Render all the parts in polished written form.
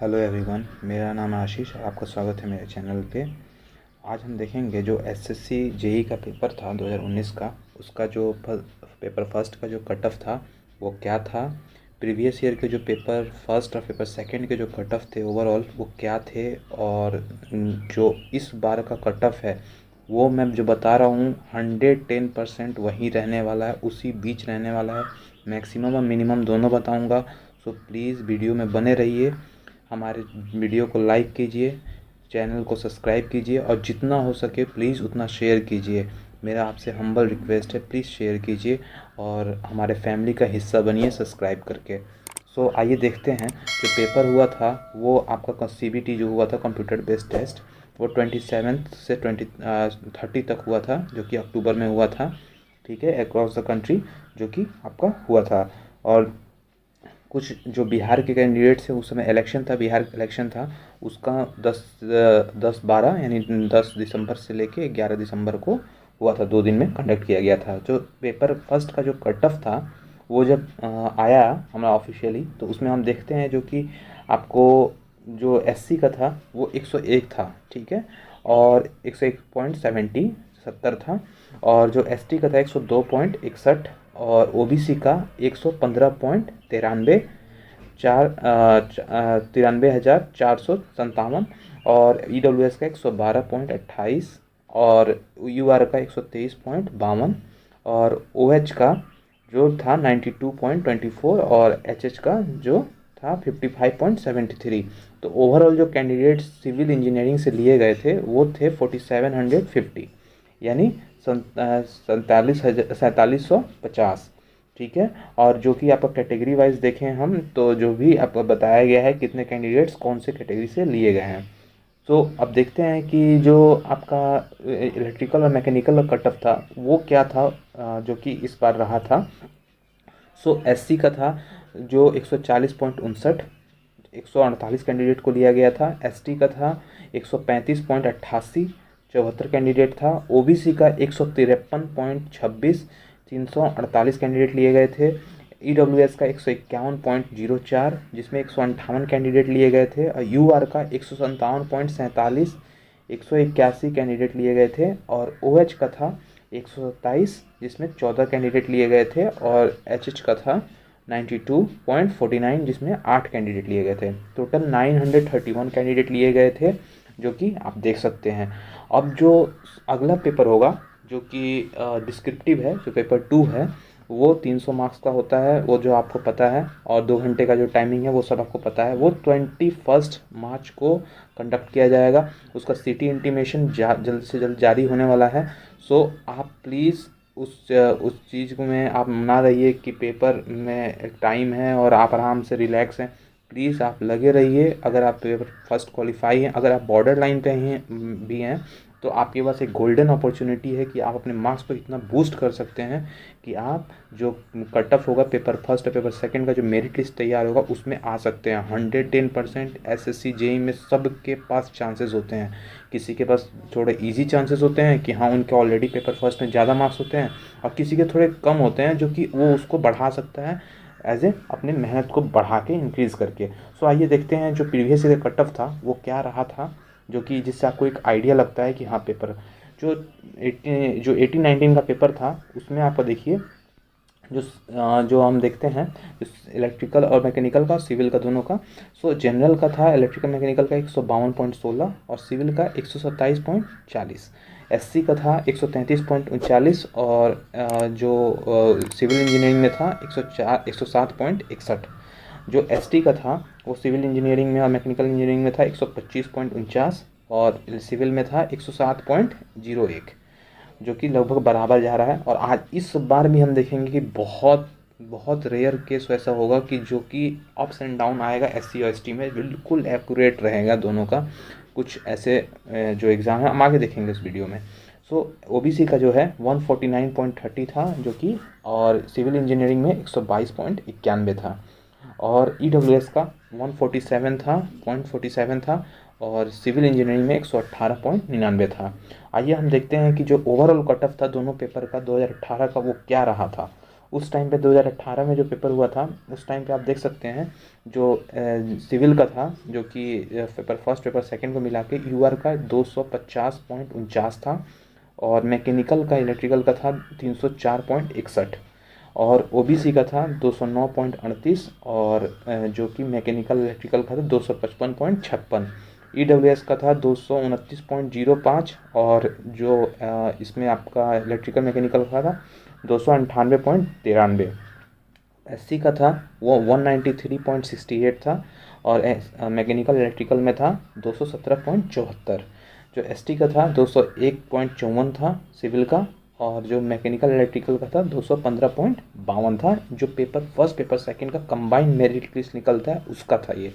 Hello everyone, मेरा नाम है आशीष और आपका स्वागत है मेरे चैनल पे। आज हम देखेंगे जो एसएससी जेई का पेपर था 2019 का, उसका जो पेपर फर्स्ट का जो कट ऑफ था वो क्या था। प्रीवियस ईयर के जो पेपर फर्स्ट और पेपर सेकंड के जो कट ऑफ थे ओवरऑल वो क्या थे, और जो इस बार का कट ऑफ है वो मैं जो बता रहा हूँ 110% वही रहने वाला है, उसी बीच रहने वाला है। मैक्सिमम और मिनिमम दोनों बताऊँगा। सो प्लीज़ वीडियो में बने रहिए, हमारे वीडियो को लाइक कीजिए, चैनल को सब्सक्राइब कीजिए और जितना हो सके प्लीज़ उतना शेयर कीजिए। मेरा आपसे हम्बल रिक्वेस्ट है, प्लीज़ शेयर कीजिए और हमारे फैमिली का हिस्सा बनिए सब्सक्राइब करके। सो आइए देखते हैं जो पेपर हुआ था वो आपका सीबीटी जो हुआ था कंप्यूटर बेस्ड टेस्ट, वो 27 से 30 तक हुआ था, जो कि अक्टूबर में हुआ था। ठीक है, अक्रॉस द कंट्री जो कि आपका हुआ था। और कुछ जो बिहार के कैंडिडेट्स हैं, उस समय इलेक्शन था, बिहार इलेक्शन था, उसका 10-12 यानी 10 दिसंबर से लेके 11 दिसंबर को हुआ था, 2 दिन में कंडक्ट किया गया था। जो पेपर फर्स्ट का जो कट ऑफ था वो जब आया हमारा ऑफिशियली, तो उसमें हम देखते हैं जो कि आपको जो एससी का था वो 101 था, ठीक है, और 101.70 था। और जो एसटी का था 102.61, और ओबीसी का 115.93, 93,457, और ईडब्ल्यूएस का 112.28, और यूआर का 123.52, और ओएच का जो था 92.24, और एचएच का जो था 55.73। तो ओवरऑल जो कैंडिडेट्स सिविल इंजीनियरिंग से लिए गए थे वो थे 4750, यानी 4750। ठीक है, और जो कि आपका कैटेगरी वाइज देखें हम, तो जो भी आपको बताया गया है कितने कैंडिडेट्स कौन से कैटेगरी से लिए गए हैं। तो अब देखते हैं कि जो आपका इलेक्ट्रिकल और मैकेनिकल का कट ऑफ था वो क्या था, जो कि इस बार रहा था। सो एससी का था जो 140.59, 148 कैंडिडेट को लिया गया था। एसटी का था 135.88, 74 कैंडिडेट था। ओबीसी का 153.26, 348 कैंडिडेट लिए गए थे। ईडब्ल्यूएस का 151.04, जिसमें 158 कैंडिडेट लिए गए थे। और यूआर का 157.47, 181 कैंडिडेट लिए गए थे। और ओएच का था 127, जिसमें 14 कैंडिडेट लिए गए थे। और एचएच का था 92.49, जिसमें 8 कैंडिडेट लिए गए थे। टोटल 931 कैंडिडेट लिए गए थे, जो कि आप देख सकते हैं। अब जो अगला पेपर होगा जो कि डिस्क्रिप्टिव है, जो पेपर 2 है, वो 300 मार्क्स का होता है, वो जो आपको पता है, और 2 घंटे का जो टाइमिंग है वो सब आपको पता है। वो 21 मार्च को कंडक्ट किया जाएगा। उसका सिटी इंटीमेशन जल्द से जल्द जारी होने वाला है। सो आप प्लीज़ उस चीज़ को में आप ना रहिए कि पेपर में टाइम है और आप आराम से रिलैक्स हैं। प्लीज़ आप लगे रहिए। अगर आप पेपर फर्स्ट क्वालिफाई हैं, अगर आप बॉर्डर लाइन पे हैं भी हैं, तो आपके पास एक गोल्डन अपॉर्चुनिटी है कि आप अपने मार्क्स को इतना बूस्ट कर सकते हैं कि आप जो कट ऑफ होगा पेपर फर्स्ट और पेपर सेकंड का जो मेरिट लिस्ट तैयार होगा उसमें आ सकते हैं। 110% एसएससी जेई में सबके पास चांसेस होते हैं। किसी के पास थोड़े इजी चांसेस होते हैं कि हाँ उनके ऑलरेडी पेपर फर्स्ट में ज़्यादा मार्क्स होते हैं, और किसी के थोड़े कम होते हैं जो कि वो उसको बढ़ा सकता है एज ए अपने मेहनत को बढ़ा के इंक्रीज़ करके। सो आइए देखते हैं जो प्रीवियस ईयर कट ऑफ था वो क्या रहा था, जो कि जिससे आपको एक आइडिया लगता है कि हाँ पेपर जो 18-19 का पेपर था उसमें आपका देखिए जो हम देखते हैं इलेक्ट्रिकल और मैकेनिकल का, सिविल का, दोनों का। सो जनरल का था इलेक्ट्रिकल मैकेनिकल का 152.16 और सिविल का 127.40। एससी का था 133.39, और जो सिविल इंजीनियरिंग में था 107.61। जो एसटी का था वो सिविल इंजीनियरिंग में और मैकेनिकल इंजीनियरिंग में था 125.49, और सिविल में था 107.01, जो कि लगभग बराबर जा रहा है। और आज इस बार भी हम देखेंगे कि बहुत बहुत रेयर केस ऐसा होगा कि जो कि अप्स एंड डाउन आएगा एससी और एसटी में, बिल्कुल एक्यूरेट रहेगा दोनों का। कुछ ऐसे जो एग्ज़ाम है हम आगे देखेंगे इस वीडियो में। सो ओबीसी का जो है 149.30 था, जो कि, और सिविल इंजीनियरिंग में 122.91 था। और ईडब्ल्यूएस का 147 था, और सिविल इंजीनियरिंग में 118.99 था। आइए हम देखते हैं कि जो ओवरऑल कट ऑफ था दोनों पेपर का 2018 का वो क्या रहा था। उस टाइम पे 2018 में जो पेपर हुआ था उस टाइम पे आप देख सकते हैं जो सिविल का था, जो कि पेपर फर्स्ट पेपर सेकंड को मिला के यूआर का 250.49 था, और मैकेनिकल का इलेक्ट्रिकल का था 304.61, और ओबीसी का था 209.38, और जो कि मैकेनिकल इलेक्ट्रिकल का था 255.56, ईडब्ल्यूएस का था 229.05, और जो इसमें आपका इलेक्ट्रिकल मैकेनिकल का था 298.93, एससी का था वो 193.68 था, और मैकेनिकल इलेक्ट्रिकल में था 217.74, जो एसटी का था 201.54 था सिविल का, और जो मैकेनिकल इलेक्ट्रिकल का था 215.52 था, जो पेपर फर्स्ट पेपर सेकंड का कंबाइंड मेरिट लिस्ट निकलता है उसका था ये।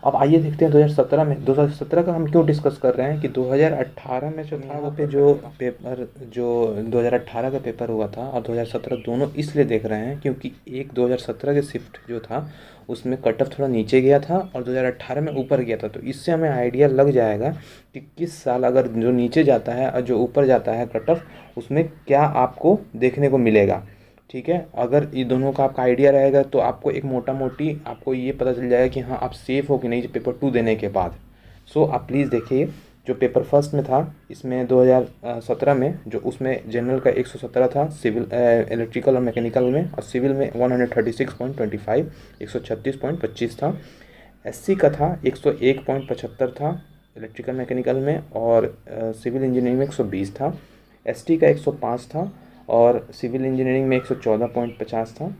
अब आइए देखते हैं 2017 का हम क्यों डिस्कस कर रहे हैं कि 2018 में जो था वो पे जो पेपर जो 2018 का पेपर हुआ था और 2017 दोनों इसलिए देख रहे हैं क्योंकि एक 2017 के शिफ्ट जो था उसमें कट ऑफ थोड़ा नीचे गया था और 2018 में ऊपर गया था, तो इससे हमें आइडिया लग जाएगा कि किस साल अगर जो नीचे जाता है और जो ऊपर जाता है कट ऑफ, उसमें क्या आपको देखने को मिलेगा। ठीक है, अगर ये दोनों का आपका आइडिया रहेगा तो आपको एक मोटा मोटी आपको ये पता चल जाएगा कि हाँ आप सेफ़ हो कि नहीं पेपर 2 देने के बाद। सो आप प्लीज़ देखिए जो पेपर फर्स्ट में था इसमें 2017 में जो उसमें जनरल का 117 था, सिविल इलेक्ट्रिकल और मैकेनिकल में, और सिविल में 136.25 136.25 था। एससी का था 101.75 था इलेक्ट्रिकल मैकेनिकल में, और सिविल इंजीनियरिंग में 120 था। एसटी का 105 था, और सिविल इंजीनियरिंग में 114.50 था।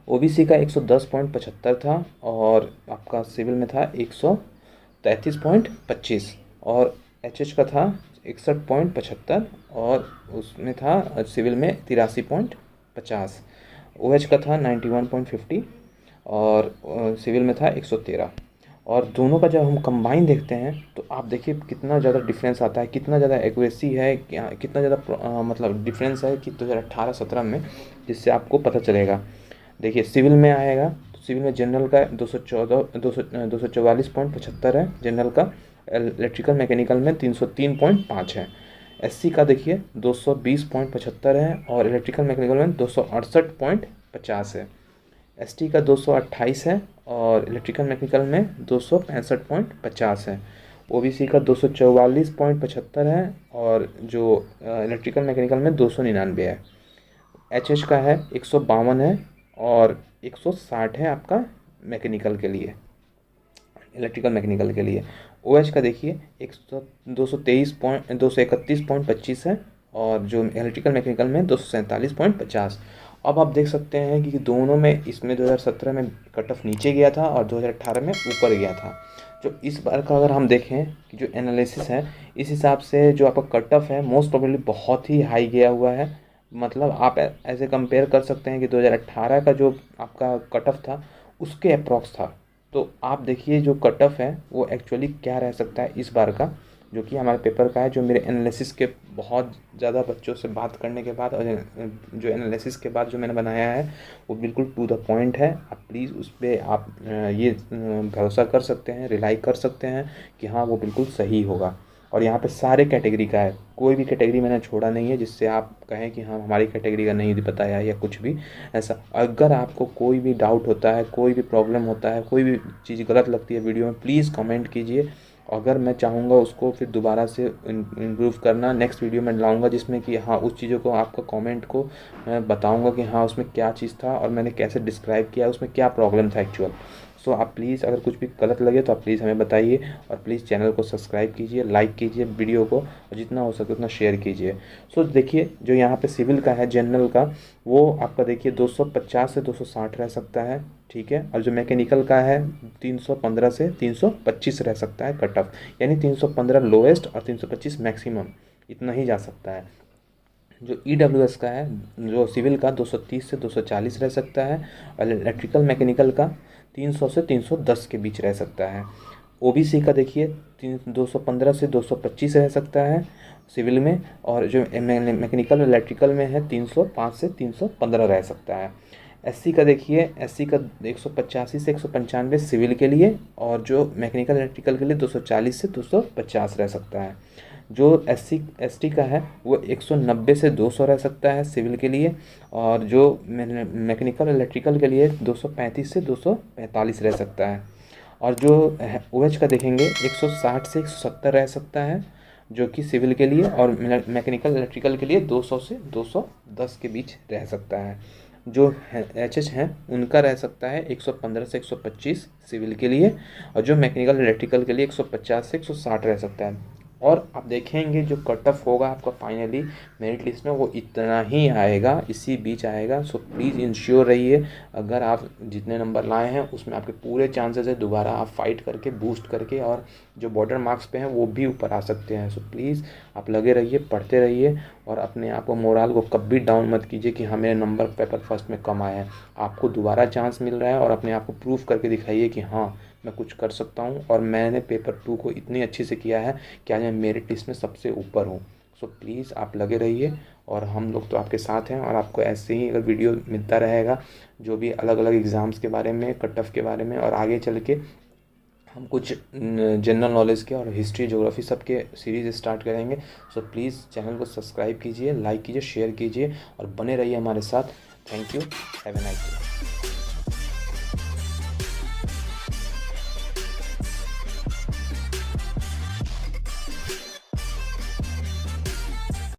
ओबीसी का 110.75 था, और आपका सिविल में था 133.25, और एचएच का था 61.75, और उसमें था सिविल में 83.50। ओएच का था 91.50, और सिविल में था 113। और दोनों का जब हम कंबाइन देखते हैं तो आप देखिए कितना ज़्यादा डिफरेंस आता है, कितना ज़्यादा एक्यूरेसी है, कितना ज़्यादा मतलब डिफरेंस है कि 2018-17 में, जिससे आपको पता चलेगा। देखिए सिविल में आएगा तो सिविल में जनरल का 244.75 है जनरल का, इलेक्ट्रिकल मैकेनिकल में 303.5 है। एससी का देखिए 220.75 है, और इलेक्ट्रिकल मैकेनिकल में 268.50 है। एसटी का 228 है, और इलेक्ट्रिकल मैकेनिकल में 265.50 है। ओबीसी का 244.75 है, और जो इलेक्ट्रिकल मैकेनिकल में 299 है। एचएच का है 152 है, और 160 है आपका मैकेनिकल के लिए, इलेक्ट्रिकल मैकेनिकल के लिए। ओएच का देखिए 231.25 है, और जो इलेक्ट्रिकल मैकेनिकल में 247.50। अब आप देख सकते हैं कि दोनों में इसमें 2017 में कट ऑफ नीचे गया था और 2018 में ऊपर गया था। जो इस बार का अगर हम देखें कि जो एनालिसिस है इस हिसाब से जो आपका कट ऑफ है मोस्ट प्रोबेबली बहुत ही हाई गया हुआ है। मतलब आप ऐसे कंपेयर कर सकते हैं कि 2018 का जो आपका कट ऑफ था उसके अप्रॉक्स था। तो आप देखिए जो कट ऑफ है वो एक्चुअली क्या रह सकता है इस बार का, जो कि हमारे पेपर का है, जो मेरे एनालिसिस के बहुत ज़्यादा बच्चों से बात करने के बाद और जो एनालिसिस के बाद जो मैंने बनाया है वो बिल्कुल टू द पॉइंट है। आप प्लीज़ उस पर आप ये भरोसा कर सकते हैं, रिलाई कर सकते हैं कि हाँ वो बिल्कुल सही होगा। और यहाँ पे सारे कैटेगरी का है, कोई भी कैटेगरी मैंने छोड़ा नहीं है जिससे आप कहें कि हाँ हमारी कैटेगरी का नहीं बताया या कुछ भी ऐसा। अगर आपको कोई भी डाउट होता है, कोई भी प्रॉब्लम होता है, कोई भी चीज़ गलत लगती है वीडियो में, प्लीज़ कमेंट कीजिए। अगर मैं चाहूँगा उसको फिर दोबारा से इम्प्रूव करना, नेक्स्ट वीडियो में लाऊंगा जिसमें कि हाँ उस चीज़ों को आपका कमेंट को मैं बताऊंगा कि हाँ उसमें क्या चीज़ था और मैंने कैसे डिस्क्राइब किया, उसमें क्या प्रॉब्लम था एक्चुअल। सो आप प्लीज़ अगर कुछ भी गलत लगे तो आप प्लीज़ हमें बताइए, और प्लीज़ चैनल को सब्सक्राइब कीजिए, लाइक कीजिए वीडियो को, और जितना हो सके उतना शेयर कीजिए। सो देखिए जो यहाँ पे सिविल का है जनरल का, वो आपका देखिए 250 से 260 रह सकता है, ठीक है। और जो मैकेनिकल का है 315 से 325 रह सकता है कट ऑफ, यानी 315 लोएस्ट और 325 मैक्सिमम, इतना ही जा सकता है। जो ईडब्ल्यूएस का है जो सिविल का 230 से 240 रह सकता है, और इलेक्ट्रिकल मैकेनिकल का 300 से 310 के बीच रह सकता है। ओबीसी का देखिए 215 से 225 रह सकता है सिविल में, और जो मैकेनिकल इलेक्ट्रिकल में है 305 से 315 रह सकता है। एससी का देखिए, एससी का 185 से 195 सिविल के लिए, और जो मैकेनिकल इलेक्ट्रिकल के लिए 240 से 250 रह सकता है। जो SC/ST का है वो 190 से 200 रह सकता है सिविल के लिए, और जो मैकेनिकल इलेक्ट्रिकल के लिए 235 से 245 रह सकता है। और जो OH का देखेंगे 160 से 170 रह सकता है जो कि सिविल के लिए, और मैकेनिकल इलेक्ट्रिकल के लिए 200 से 210 के बीच रह सकता है। जो HH हैं उनका रह सकता है 115 से 125 सिविल के लिए, और जो मैकेनिकल इलेक्ट्रिकल के लिए 150 से 160 रह सकता है। और आप देखेंगे जो कट ऑफ होगा आपका फाइनली मेरिट लिस्ट में वो इतना ही आएगा, इसी बीच आएगा। सो प्लीज़ इंश्योर रहिए, अगर आप जितने नंबर लाए हैं उसमें आपके पूरे चांसेस है दोबारा आप फाइट करके बूस्ट करके और जो बॉर्डर मार्क्स पे हैं वो भी ऊपर आ सकते हैं। सो प्लीज़ आप लगे रहिए, पढ़ते रहिए, और अपने आप को मोरल को कभी डाउन मत कीजिए कि हाँ मेरे नंबर पेपर फर्स्ट में कम आए हैं। आपको दोबारा चांस मिल रहा है और अपने आप को प्रूव करके दिखाइए कि हाँ मैं कुछ कर सकता हूँ, और मैंने पेपर 2 को इतनी अच्छे से किया है कि आज मैं मेरिट लिस्ट में सबसे ऊपर हूँ। सो प्लीज़ आप लगे रहिए, और हम लोग तो आपके साथ हैं, और आपको ऐसे ही अगर वीडियो मिलता रहेगा जो भी अलग अलग एग्ज़ाम्स के बारे में, कट ऑफ के बारे में, और आगे चल के हम कुछ जनरल नॉलेज के और हिस्ट्री ज्योग्राफी सब के सीरीज़ स्टार्ट करेंगे। सो प्लीज़ चैनल को सब्सक्राइब कीजिए, लाइक कीजिए, शेयर कीजिए, और बने रहिए हमारे साथ। Thank you, have a nice day.